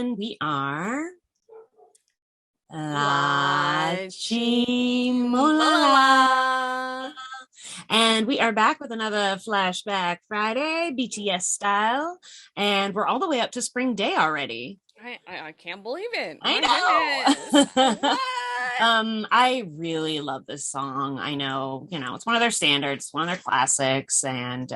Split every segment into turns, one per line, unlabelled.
everyone. We are LaChiMoLaLa. And we are back with another Flashback Friday, BTS style. And we're all the way up to Spring Day already.
I can't believe it.
I know.
What?
I really love this song. I know, it's one of their standards, one of their classics. And,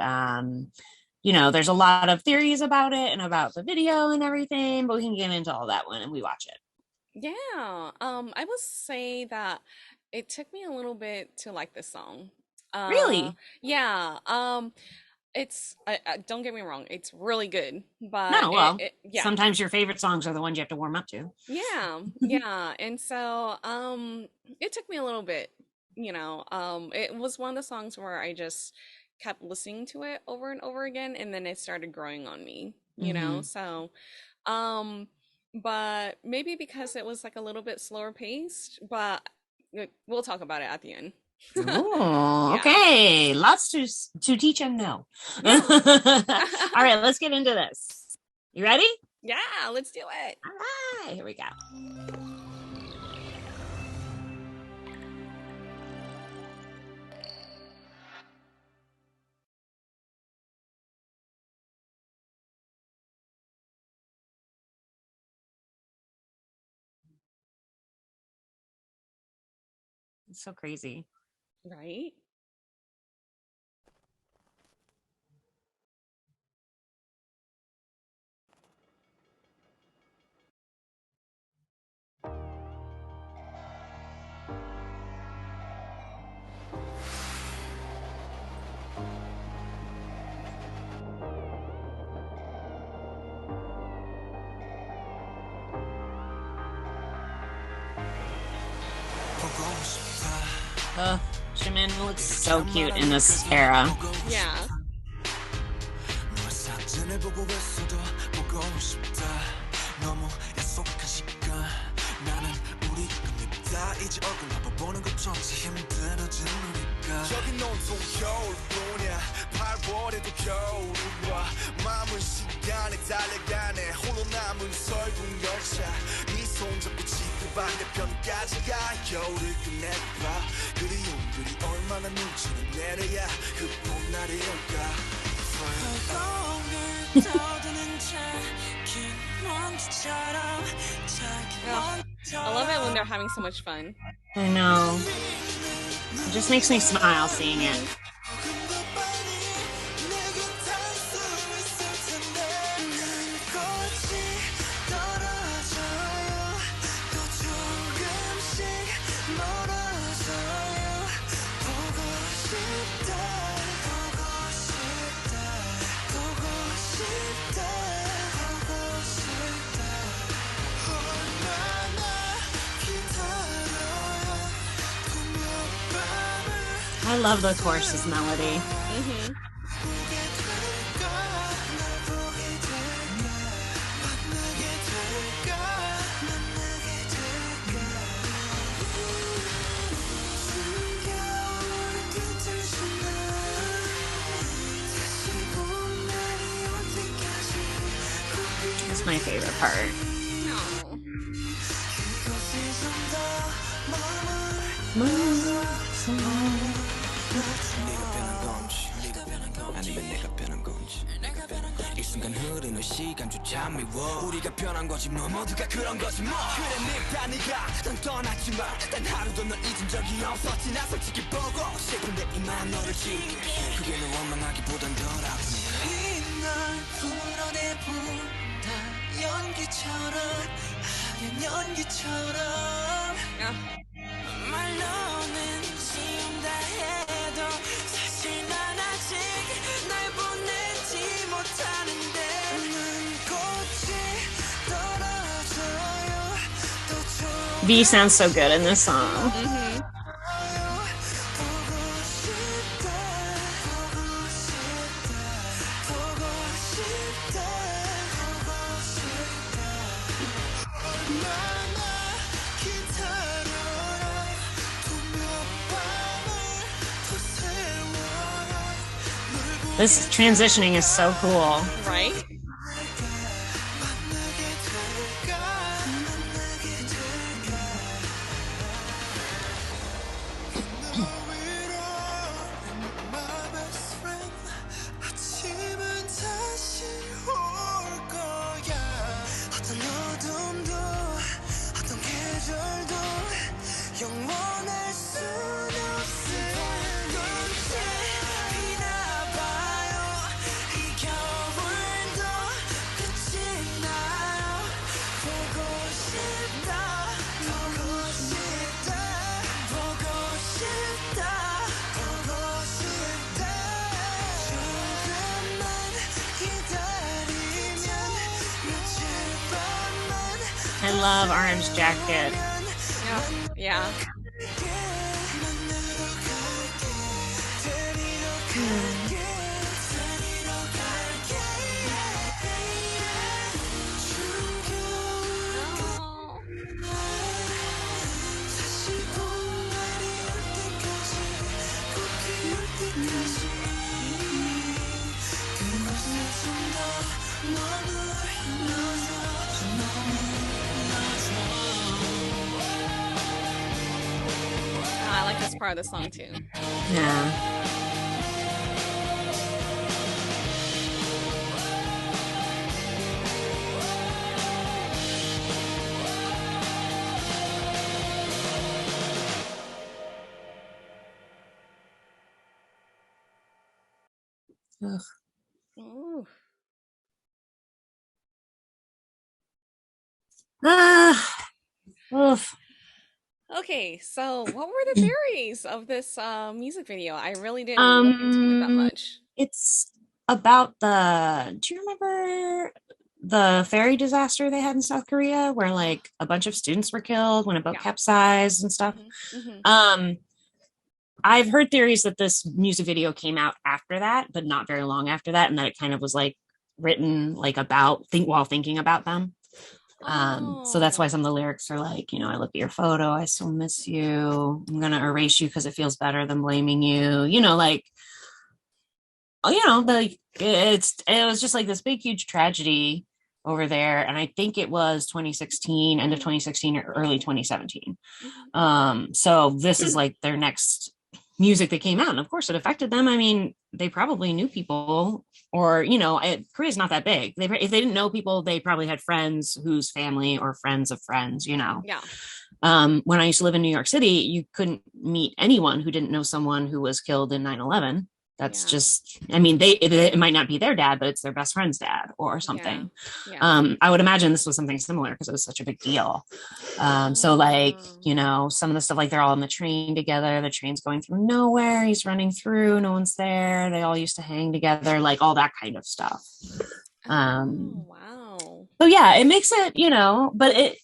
there's a lot of theories about it and about the video and everything, but we can get into all that when we watch it.
Yeah. I will say that it took me a little bit to like this song.
Really?
Yeah. It's don't get me wrong, it's really good, but
No, well,
yeah.
sometimes your favorite songs are the ones you have to warm up to.
Yeah, yeah. And so it took me a little bit, it was one of the songs where I just kept listening to it over and over again, and then it started growing on me,
Mm-hmm.
So um but maybe because it was like a little bit slower paced, but we'll talk about it at the end.
Oh,
Yeah.
okay. Lots to teach and know. All
Yeah.
right, let's get into this. You ready?
Yeah, let's do it.
All right, here we go. It's so crazy.
Right?
Jimin looks so cute in this era.
Yeah. Ugh, I love it when they're having so much fun.
I know. It just makes me smile seeing it. I love the chorus's melody.
Mm-hmm.
That's my favorite part.
아니면 내가 변한 건지 이 순간 흐르는 시간조차 미워 우리가 변한 거지 뭐 모두가 그런 거지 뭐 그래 네가 네가 난 떠났지만 단 하루도 널 잊은 적이 없었지 나 솔직히 보고 싶은데 이만 너를 지울게 그게 널 원망하기보단 덜 아프니까 이날 풀어내본다 연기처럼 하얀 연기처럼 말로는 지운다 해도 사실 난 아직 날 보내지 못하는데
V sounds so good in this song.
Mm-hmm.
This transitioning is so cool.
Right?
I love Orange Jacket.
Yeah, yeah. No. I like this part of the song too.
Yeah. Ugh.
Ooh.
Ah, oof.
Okay, so what were the theories of this music video? I really didn't look into it that
Um,
much.
it's about do you remember the ferry disaster they had in South Korea where like a bunch of students were killed when a boat
Yeah.
capsized and stuff?
Hmm.
Um, I've heard theories that this music video came out after that, but not very long after that, and that it kind of was like written like about while thinking about them. So that's why
Oh,
some of the lyrics are like, I look at your photo, I still miss you. I'm gonna erase you because it feels better than blaming you. Like, oh, like it was just like this big, huge tragedy over there. And I think it was 2016, end of 2016 or early 2017.
hmm.
So this is like their next music that came out. And of course it affected them. I mean, they probably knew people or, Korea's not that big. If they didn't know people, they probably had friends whose family or friends of friends.
Yeah,
When I used to live in New York City, you couldn't meet anyone who didn't know someone who was killed in 9/11. That's
yeah,
just, I mean, it might not be their dad, but it's their best friend's dad or
yeah,
something.
yeah.
I would imagine this was something similar because it was such a big deal. So like,
Oh,
some of the stuff, like they're all on the train together, the train's going through nowhere, he's running through, no one's there, they all used to hang together, like all that kind of stuff.
oh,
Um,
wow.
so yeah, it makes it, but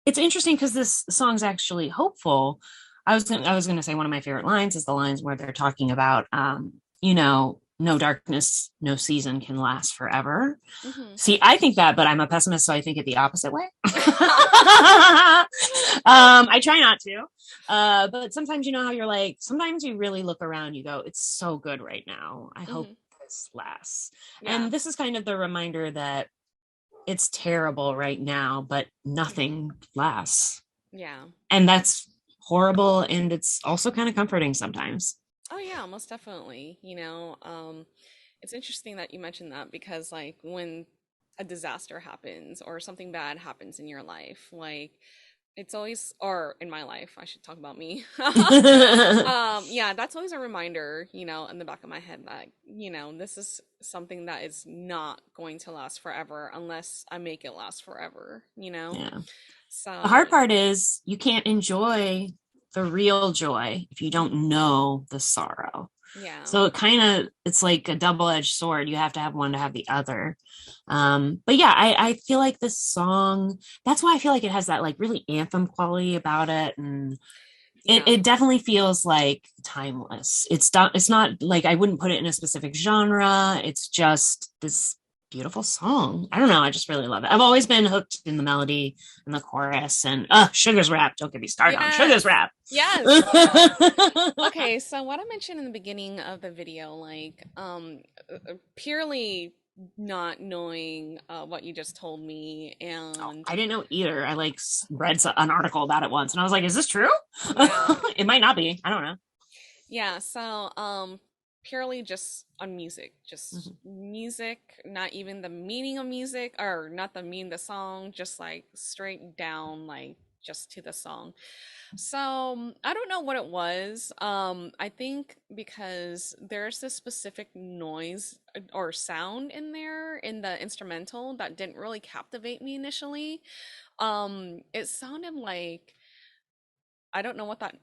it's interesting because this song's actually hopeful. I was gonna say one of my favorite lines is the lines where they're talking about no darkness, no season can last forever.
Hmm.
See, I think that, but I'm a pessimist, so I think it the opposite way. I try not to. But sometimes how you're like, sometimes you really look around, you go, it's so good right now. I hope
Hmm.
this lasts.
Yeah,
And this is kind of the reminder that it's terrible right now, but nothing lasts.
yeah.
And that's horrible. And it's also kind of comforting sometimes.
Oh yeah, most definitely. It's interesting that you mentioned that because like when a disaster happens or something bad happens in your life, like it's always, or in my life, I should talk about me. Yeah, that's always a reminder, in the back of my head that, this is something that is not going to last forever unless I make it last forever.
Yeah. The
So,
hard part is you can't enjoy the real joy if you don't know the sorrow.
yeah.
So it's like a double-edged sword. You have to have one to have the other. But yeah, I feel like this song, that's why I feel like it has that like really anthem quality about it. And
Yeah.
it definitely feels like timeless. It's not like I wouldn't put it in a specific genre. It's just this beautiful song. I don't know. I just really love it. I've always been hooked in the melody and the chorus and Sugar's rap. Don't get me started on Sugar's
Yes.
rap.
Yes. Okay, so what I mentioned in the beginning of the video, like, purely not knowing what you just told me, and
I didn't know either. I like read an article about it once and I was like, is this true?
yeah,
It might not be. I don't know.
yeah. So, purely just on music, just
Mhm.
music, not even the meaning of music, or not the meaning of the song, just like straight down, like just to the song. So I don't know what it was. I think because there's this specific noise or sound in there in the instrumental that didn't really captivate me initially. It sounded like, I don't know what that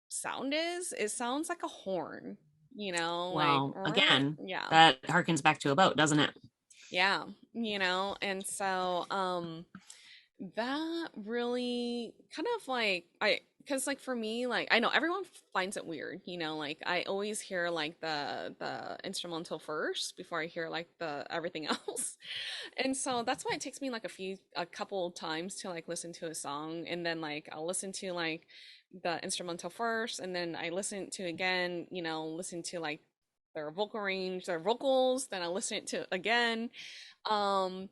sound is. It sounds like a horn, like
Well, again,
yeah.
that harkens back to a boat, doesn't it?
Yeah, and so That really kind of like because like for me, like I know everyone finds it weird, like I always hear like the instrumental first before I hear like the everything else. And so that's why it takes me like a couple times to like listen to a song, and then like I'll listen to like the instrumental first, and then I listen to again, listen to like their vocal range, their vocals, then I listen to again. Um,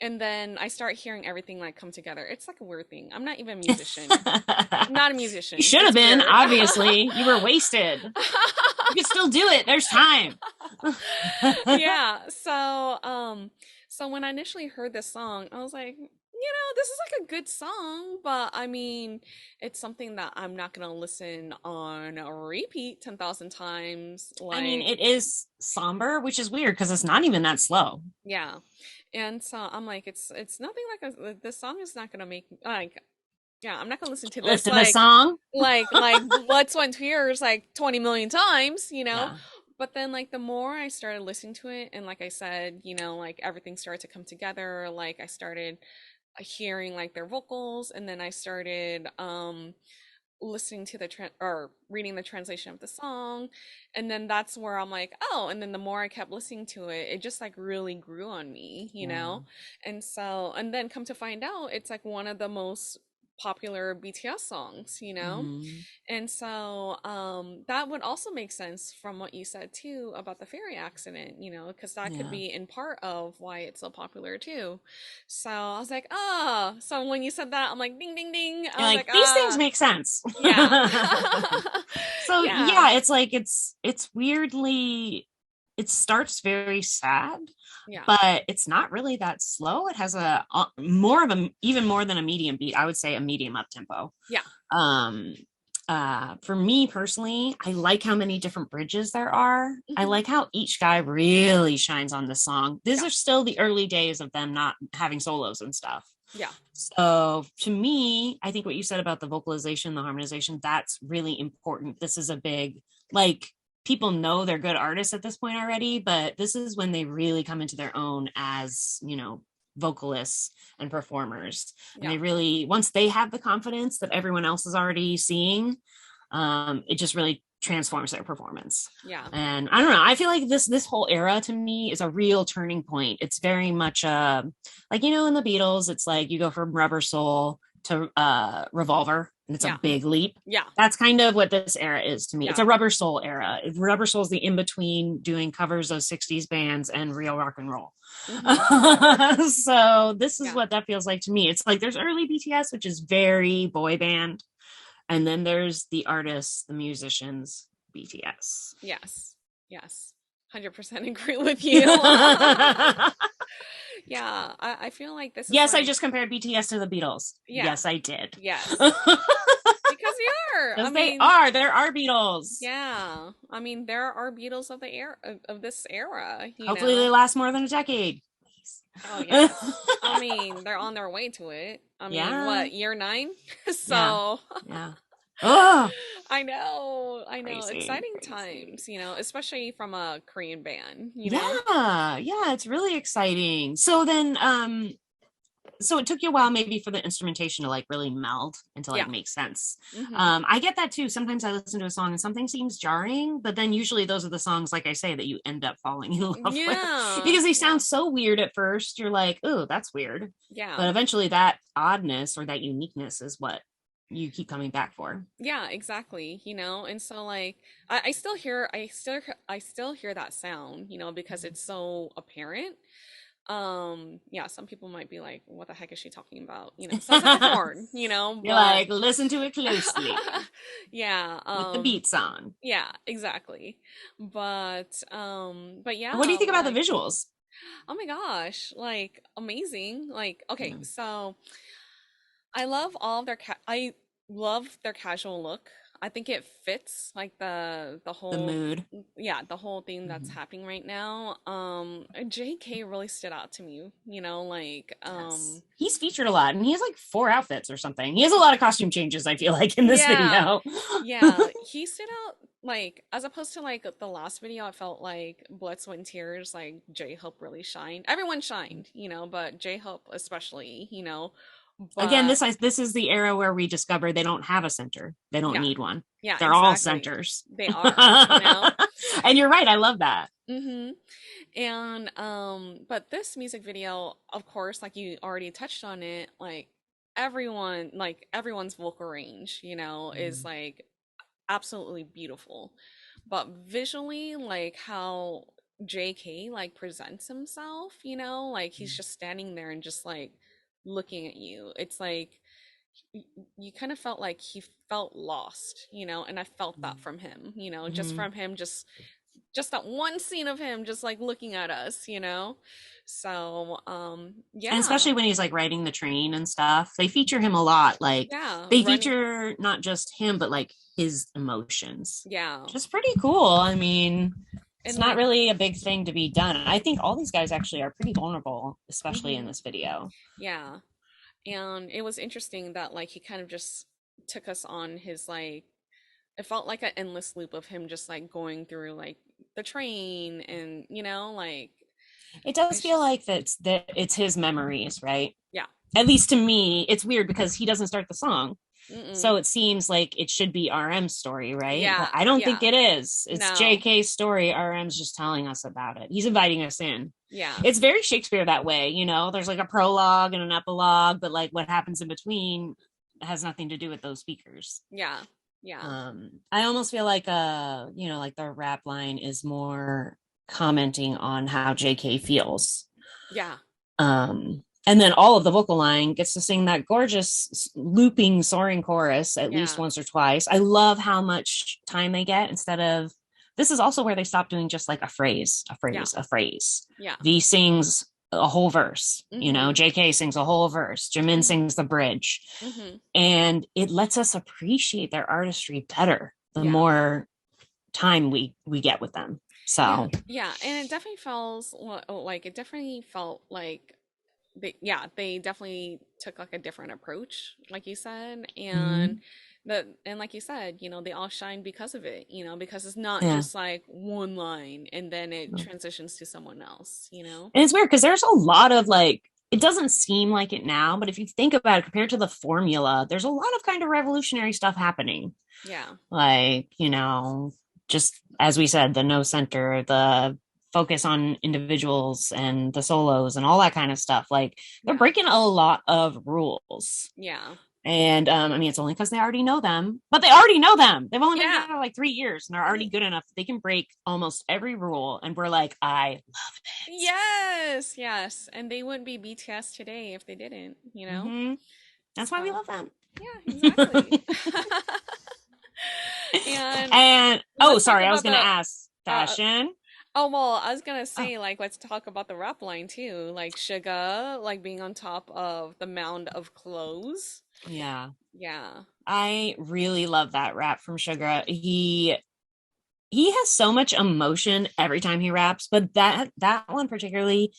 and then I start hearing everything like come together. It's like a weird thing. I'm not even a musician. I'm not a
You
musician.
should have
It's
been,
weird.
obviously. You were wasted. You can still do it. There's time.
Yeah. So when I initially heard this song, I was like, this is like a good song, but I mean, it's something that I'm not gonna listen on a repeat 10,000 times.
I mean,
Like,
it is somber, which is weird because it's not even that slow.
yeah. And so I'm like, it's nothing like this song is not gonna make like, yeah, I'm not gonna listen to this
Listen to the song.
like Blood, Sweat, and Tears like 20 million times.
Yeah.
But then like the more I started listening to it, and like I said, like everything started to come together. Like I started hearing like their vocals, and then I started listening to or reading the translation of the song, and then that's where I'm like, oh, and then the more I kept listening to it, it just like really grew on me. And so, and then come to find out, it's like one of the most popular BTS songs.
Mhm.
And so that would also make sense from what you said too about the ferry accident, because that could
Yeah.
be in part of why it's so popular too. So I was like, ah, so when you said that, I'm like, ding, ding, ding. I
You're
was
like,
like,
these things
ah,
make sense.
yeah.
So
Yeah.
yeah, it's like it's weirdly, it starts very sad,
Yeah.
but it's not really that slow. It has a more of a, even more than a medium beat. I would say a medium up tempo.
Yeah.
Um for me personally, I like how many different bridges there are. I
Mhm.
like how each guy really shines on the song. These
Yeah.
are still the early days of them not having solos and stuff.
Yeah.
So to me, I think what you said about the vocalization, the harmonization, that's really important. This is a big, like, people know they're good artists at this point already, but this is when they really come into their own as, vocalists and performers. And
Yeah.
they really, once they have the confidence that everyone else is already seeing, it just really transforms their performance.
Yeah.
And I don't know, I feel like this whole era to me is a real turning point. It's very much like, in the Beatles, it's like you go from Rubber Soul to Revolver, and it's
Yeah.
a big leap.
Yeah.
That's kind of what this era is to me.
Yeah.
It's a Rubber Soul era. Rubber Soul is the in between doing covers of 60s bands and real rock and roll.
Mhm.
So this is
Yeah.
what that feels like to me. It's like there's early BTS, which is very boy band, and then there's the artists, the musicians, BTS.
Yes. Yes. 100% agree with you. Yeah. I feel like this is
Yes, I
like,
just compared BTS to the Beatles.
Yeah.
Yes, I did.
yes. Because they are. I
Because they
mean,
are. There are Beatles.
yeah. I mean, there are Beatles of the era of this era,
Hopefully they last more than a decade.
Oh yes. I mean, they're on their way to it. I mean,
Yeah.
what, year 9? So
Yeah. Oh,
I know.
Crazy,
Exciting
crazy.
times, especially from a Korean band,
Yeah, it's really exciting. So then, so it took you a while maybe for the instrumentation to like really meld and to like
Yeah.
make sense.
Mhm.
I get that too. Sometimes I listen to a song and something seems jarring, but then usually those are the songs, like I say, that you end up falling in love
Yeah.
with because they
Yeah.
sound so weird at first. You're like, oh, that's weird.
Yeah.
But eventually that oddness or that uniqueness is what you keep coming back for.
Yeah, exactly. And so like I still hear that sound, because it's so apparent. Yeah, some people might be like, what the heck is she talking about? It sounds like a horn,
You're
but
like, listen to it closely
yeah,
with the beats on.
yeah, exactly. But yeah,
What do you think about the
like,
visuals?
oh my gosh, like amazing. Like, okay,
Yeah.
so I love their casual look. I think it fits like the
The
whole
mood.
the whole thing that's
Mhm.
happening right now. JK really stood out to me, like
Yes. He's featured a lot and he has like 4 outfits or something. He has a lot of costume changes, I feel like, in this
yeah.
video.
Yeah, he stood out like as opposed to like the last video, I felt like Blood, Sweat, and Tears, like J-Hope really shined. Everyone shined, but J-Hope especially,
Again,
But
this is the era where we discover they don't have a center. They don't
yeah,
need one.
yeah,
They're all
exactly.
centers.
They are.
And you're right. I love that.
Mm-hmm. And but this music video, of course, like you already touched on it, like everyone's vocal range, is like absolutely beautiful. But visually, like how JK like presents himself, like he's just standing there and just like looking at you. It's like you kind of felt like he felt lost, and I felt that from him, just
Mhm.
from him, just that one scene of him just like looking at us, so
And
yeah,
especially when he's like riding the train and stuff, they feature him a lot. Like
yeah,
they
running,
feature not just him, but like his emotions.
yeah,
Which is pretty cool. I mean, it's
and
not
like
really a big thing to be done. I think all these guys actually are pretty vulnerable, especially in
hmm
this video.
yeah. And it was interesting that like he kind of just took us on his like it felt like an endless loop of him just like going through like the train and like
It does
it's
feel
just
like that it's his memories, right?
yeah.
At least to me, it's weird because he doesn't start the song.
Mm-mm.
So it seems like it should be RM's story, right? But
Yeah,
I don't think
yeah.
it is. It's
No.
JK's story. RM's just telling us about it. He's inviting us in.
Yeah.
It's very Shakespeare that way, there's like a prologue and an epilogue, but like what happens in between has nothing to do with those speakers.
Yeah. Yeah.
I almost feel like like the rap line is more commenting on how JK feels.
Yeah.
And then all of the vocal line gets to sing that gorgeous looping soaring chorus at least
Yeah.
once or twice. I love how much time they get instead of this is also where they stop doing just like a phrase, a
Yeah.
phrase, a phrase.
Yeah.
V sings a whole verse,
Mhm.
JK sings a whole verse, Jimin
Mhm.
sings the bridge.
Mhm.
And it lets us appreciate their artistry better the
Yeah.
more time we get with them.
Yeah.
So
Yeah. And it definitely feels like it definitely felt like they definitely took like a different approach, like you said, and
mhm.
like you said, they all shine because of it, because it's not
Yeah.
just like one line and then it transitions to someone else.
And it's weird because there's a lot of like, it doesn't seem like it now, but if you think about it compared to the formula, there's a lot of kind of revolutionary stuff happening.
Yeah.
Like, just as we said, the no center, the focus on individuals and the solos and all that kind of stuff. Like they're breaking a lot of rules.
Yeah.
And I mean, it's only because they already know them, but they already know them. They've only been
Yeah.
together like 3 years and they're already good enough that they can break almost every rule. And we're like, I love it.
Yes, yes. And they wouldn't be BTS today if they didn't,
Mhm. That's why we love them.
Yeah, exactly. And
And
let's talk
sorry, I was
about
gonna ask
uh,
fashion.
oh well, I was gonna
Oh,
say like let's talk about the rap line too, like Suga like being on top of the mound of clothes.
yeah.
Yeah.
I really love that rap from Sugar. He has so much emotion every time he raps, but that one particularly,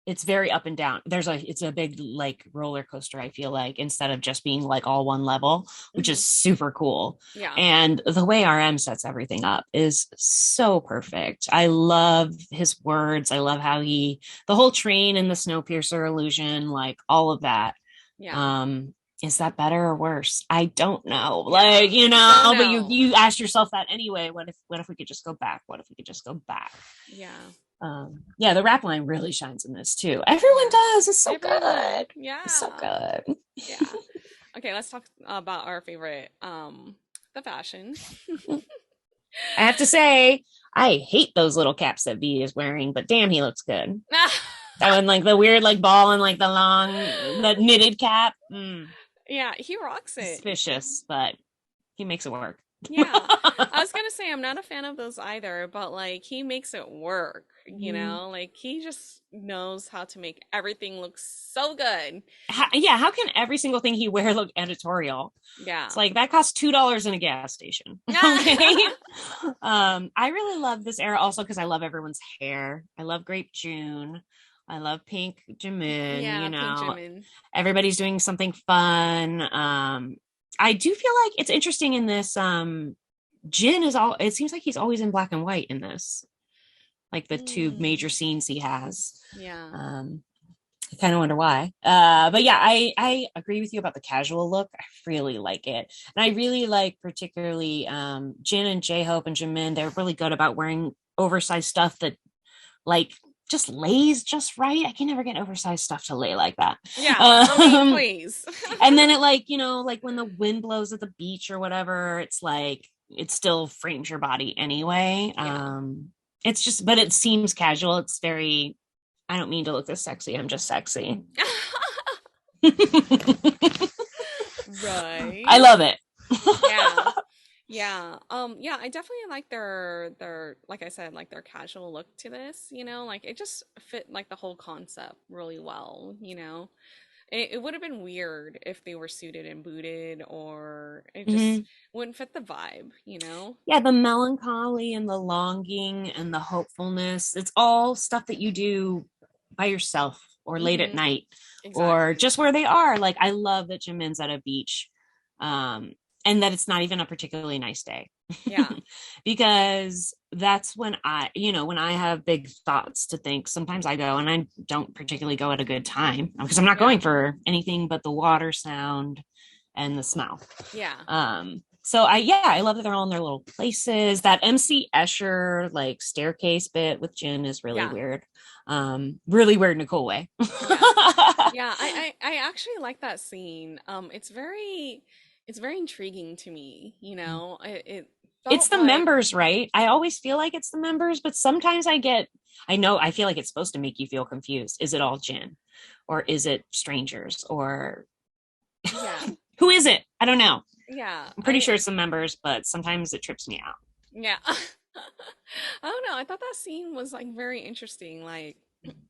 it's very up and down. It's a big like roller coaster, I feel like, instead of just being like all one level, which is super cool.
Yeah.
And the way RM sets everything up is so perfect. I love his words. I love how the whole train and the Snowpiercer illusion, like all of that.
Yeah.
Is that better or worse? I don't know.
Yeah.
Like,
Don't
but
know.
you ask yourself that anyway. What if we could just go back? What if we could just go back?
Yeah.
Yeah, the rap line really shines in this too. Everyone does. It's so
Everyone.
good.
Yeah.
It's so good.
Yeah. Okay, let's talk about our favorite, the fashion.
I have to say, I hate those little caps that V is wearing, but damn, he looks good. That one, like the weird, like ball and like the knitted cap.
Yeah, he rocks it.
Suspicious, but he makes it work.
Yeah. I was gonna say I'm not a fan of those either, but like he makes it work, like he just knows how to make everything look so good.
How can every single thing he wears look editorial?
Yeah.
It's like that costs $2 in a gas station. Okay. I really love this era also because I love everyone's hair. I love Grape June. I love Pink Jimin.
Yeah, Pink Jimin.
Everybody's doing something fun. I do feel like it's interesting in this. Jin it seems like he's always in black and white in this, like the two major scenes he has.
Yeah.
I kind of wonder why. But yeah, I agree with you about the casual look. I really like it. And I really like particularly Jin and J-Hope and Jimin. They're really good about wearing oversized stuff that like just lays just right. I can never get oversized stuff to lay like that.
Yeah, I mean,
Um,
please.
and then it like, you know, like when the wind blows at the beach or whatever, it's like it still frames your body anyway.
Yeah.
It's just, but it seems casual. It's very, I don't mean to look this sexy. I'm just sexy.
Right.
I love it.
Yeah. Yeah. Yeah, I definitely like their like I said, like their casual look to this, you know, like it just fit like the whole concept really well, you know. It would have been weird if they were suited and booted, or it just
Mhm.
wouldn't fit the vibe, you know?
Yeah, the melancholy and the longing and the hopefulness. It's all stuff that you do by yourself or late at
Mm-hmm.
night or
Exactly.
just where they are. Like I love that Jimin's at a beach. And that it's not even a particularly nice day.
Yeah.
Because that's when I, you know, when I have big thoughts to think, sometimes I go and I don't particularly go at a good time because I'm not
Yeah.
going for anything but the water sound and the smell.
Yeah.
So I love that they're all in their little places. That MC Escher like staircase bit with Jin is really
Yeah.
weird. Really weird in a cool way.
Yeah, I actually like that scene. It's very intriguing to me, you know. It
It's
felt
the
like
members, right? I always feel like it's the members, but sometimes I feel like it's supposed to make you feel confused. Is it all Jin? Or is it strangers? Or
yeah.
who is it? I don't know.
Yeah.
I'm pretty sure it's the members, but sometimes it trips me out.
Yeah. I don't know. I thought that scene was like very interesting. Like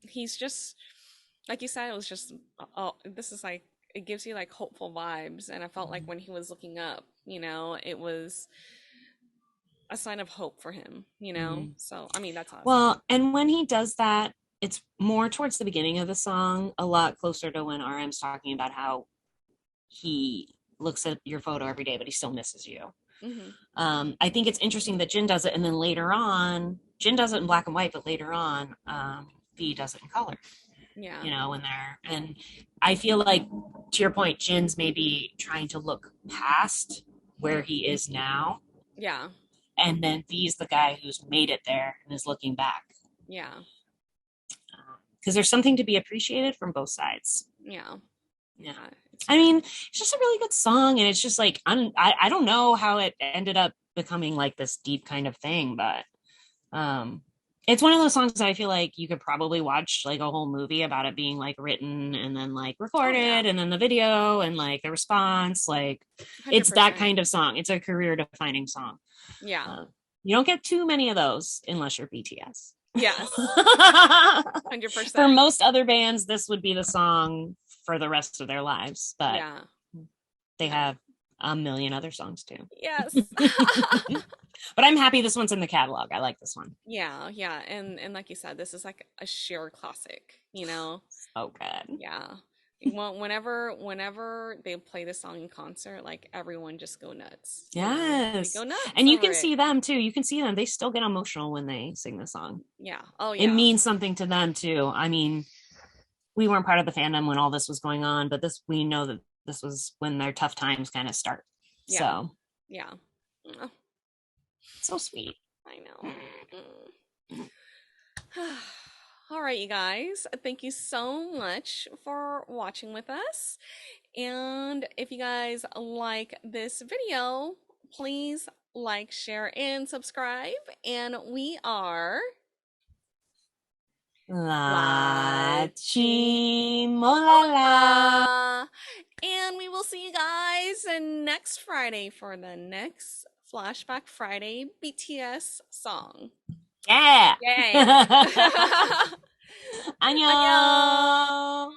he's just like you said, it was just oh, this is like it gives you like hopeful vibes, and I felt like when he was looking up, you know, it was a sign of hope for him, you know?
Mhm.
So, I mean, that's awesome.
Well, and when he does that, it's more towards the beginning of the song, a lot closer to when RM's talking about how he looks at your photo every day, but he still misses you.
Hmm.
I think it's interesting that Jin does it, and then later on, Jin does it in black and white, but later on, V does it in color.
Yeah.
You know, when they're and I feel like to your point, Jin's maybe trying to look past where he is now,
Yeah.
and then V's the guy who's made it there and is looking back.
Yeah.
Because there's something to be appreciated from both sides.
Yeah.
Yeah.
It's
I mean, it's just a really good song, and it's just like I don't know how it ended up becoming like this deep kind of thing, but it's one of those songs that I feel like you could probably watch like a whole movie about it being like written and then like recorded,
yeah.
and then the video and like the response, like it's that
100%.
kind of song. It's a career defining song.
Yeah.
You don't get too many of those unless you're BTS.
Yes.
For
100%.
most other bands, this would be the song for the rest of their lives, but
Yeah.
they have a million other songs too.
Yes.
But I'm happy this one's in the catalog. I like this one.
Yeah, yeah. And like you said, this is like a sheer classic, you know?
So good.
Yeah. Well, whenever they play this song in concert, like everyone just go nuts. You know? They
Yes.
go nuts
And you
over
can
it.
see them too. You can see them. They still get emotional when they sing the song.
Yeah. Oh
It
yeah.
means something to them too. I mean, we weren't part of the fandom when all this was going on, but we know that this was when their tough times kind of start.
Yeah.
So
Yeah. Mm,
so sweet.
I know. Mm. All right, you guys. Thank you so much for watching with us. And if you guys like this video, please like, share, and subscribe. And we are
LaChiMoLaLa.
And we will see you guys next Friday for the next Flashback Friday BTS song.
Yeah.
Yeah.
안녕.